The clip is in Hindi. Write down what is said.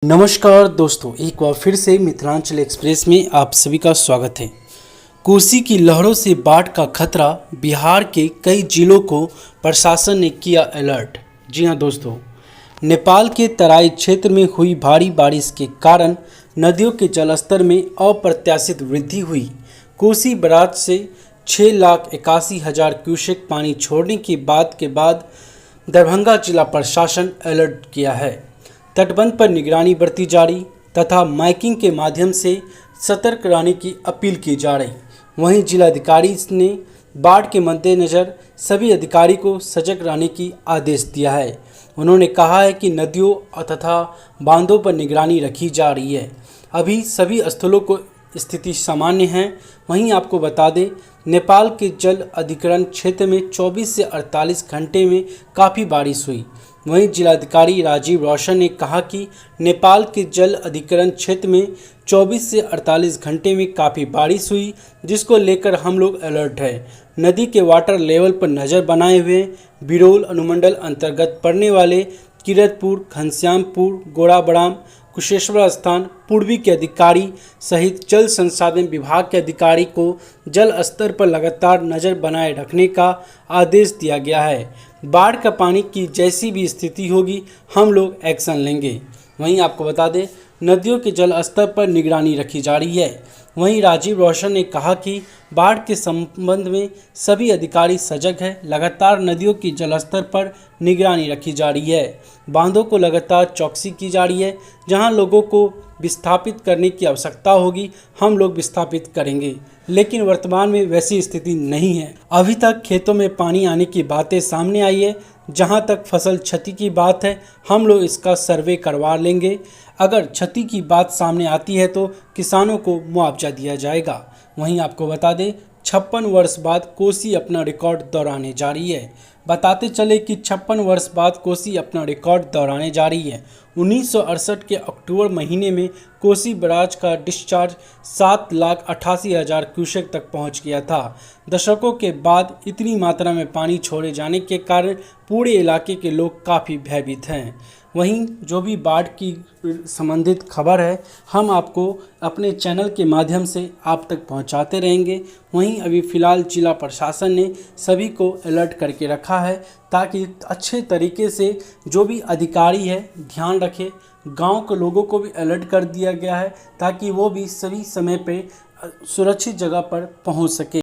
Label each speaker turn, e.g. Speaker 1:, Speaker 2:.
Speaker 1: नमस्कार दोस्तों, एक बार फिर से मिथिलांचल एक्सप्रेस में आप सभी का स्वागत है। कोसी की लहरों से बाढ़ का खतरा, बिहार के कई जिलों को प्रशासन ने किया अलर्ट। जी हां दोस्तों, नेपाल के तराई क्षेत्र में हुई भारी बारिश के कारण नदियों के जलस्तर में अप्रत्याशित वृद्धि हुई। कोसी बराज से 6,81,000 क्यूसेक पानी छोड़ने के बाद दरभंगा जिला प्रशासन अलर्ट किया है। तटबंध पर निगरानी बरती जा रही तथा माइकिंग के माध्यम से सतर्क रहने की अपील की जा रही। वहीं जिलाधिकारी ने बाढ़ के मद्देनज़र सभी अधिकारी को सजग रहने की आदेश दिया है। उन्होंने कहा है कि नदियों तथा बांधों पर निगरानी रखी जा रही है। अभी सभी स्थलों को स्थिति सामान्य है। वहीं आपको बता दें, नेपाल के जल अधिग्रहण क्षेत्र में 24 से 48 घंटे में काफ़ी बारिश हुई। वहीं जिलाधिकारी राजीव रौशन ने कहा कि नेपाल के जल अधिग्रहण क्षेत्र में 24 से 48 घंटे में काफ़ी बारिश हुई, जिसको लेकर हम लोग अलर्ट है। नदी के वाटर लेवल पर नज़र बनाए हुए बिरोल अनुमंडल अंतर्गत पड़ने वाले किरतपुर, घनश्यामपुर, गोड़ाबड़ाम, कुशेश्वर स्थान, पूर्वी के अधिकारी सहित जल संसाधन विभाग के अधिकारी को जल स्तर पर लगातार नज़र बनाए रखने का आदेश दिया गया है। बाढ़ का पानी की जैसी भी स्थिति होगी, हम लोग एक्शन लेंगे। वहीं आपको बता दें, नदियों के जल स्तर पर निगरानी रखी जा रही है। वहीं राजीव रौशन ने कहा कि बाढ़ के संबंध में सभी अधिकारी सजग हैं। लगातार नदियों की जलस्तर पर निगरानी रखी जा रही है। बांधों को लगातार चौकसी की जा रही है। जहां लोगों को विस्थापित करने की आवश्यकता होगी, हम लोग विस्थापित करेंगे, लेकिन वर्तमान में वैसी स्थिति नहीं है। अभी तक खेतों में पानी आने की बातें सामने आई है। जहां तक फसल क्षति की बात है, हम लोग इसका सर्वे करवा लेंगे। अगर क्षति की बात सामने आती है तो किसानों को मुआवजा दिया जाएगा। वहीं आपको बता दें, 56 वर्ष बाद कोसी अपना रिकॉर्ड दोहराने जा रही है। बताते चले कि 56 वर्ष बाद कोसी अपना रिकॉर्ड दोहराने जा रही है। 1968 के अक्टूबर महीने में कोसी बराज का डिस्चार्ज 7,88,000 क्यूसेक तक पहुंच गया था। दशकों के बाद इतनी मात्रा में पानी छोड़े जाने के कारण पूरे इलाके के लोग काफ़ी भयभीत हैं। वहीं जो भी बाढ़ की संबंधित खबर है, हम आपको अपने चैनल के माध्यम से आप तक पहुंचाते रहेंगे। वहीं अभी फ़िलहाल जिला प्रशासन ने सभी को अलर्ट करके रखा है, ताकि अच्छे तरीके से जो भी अधिकारी है ध्यान रखे। गांव के लोगों को भी अलर्ट कर दिया गया है, ताकि वो भी सही समय पे सुरक्षित जगह पर पहुंच सके।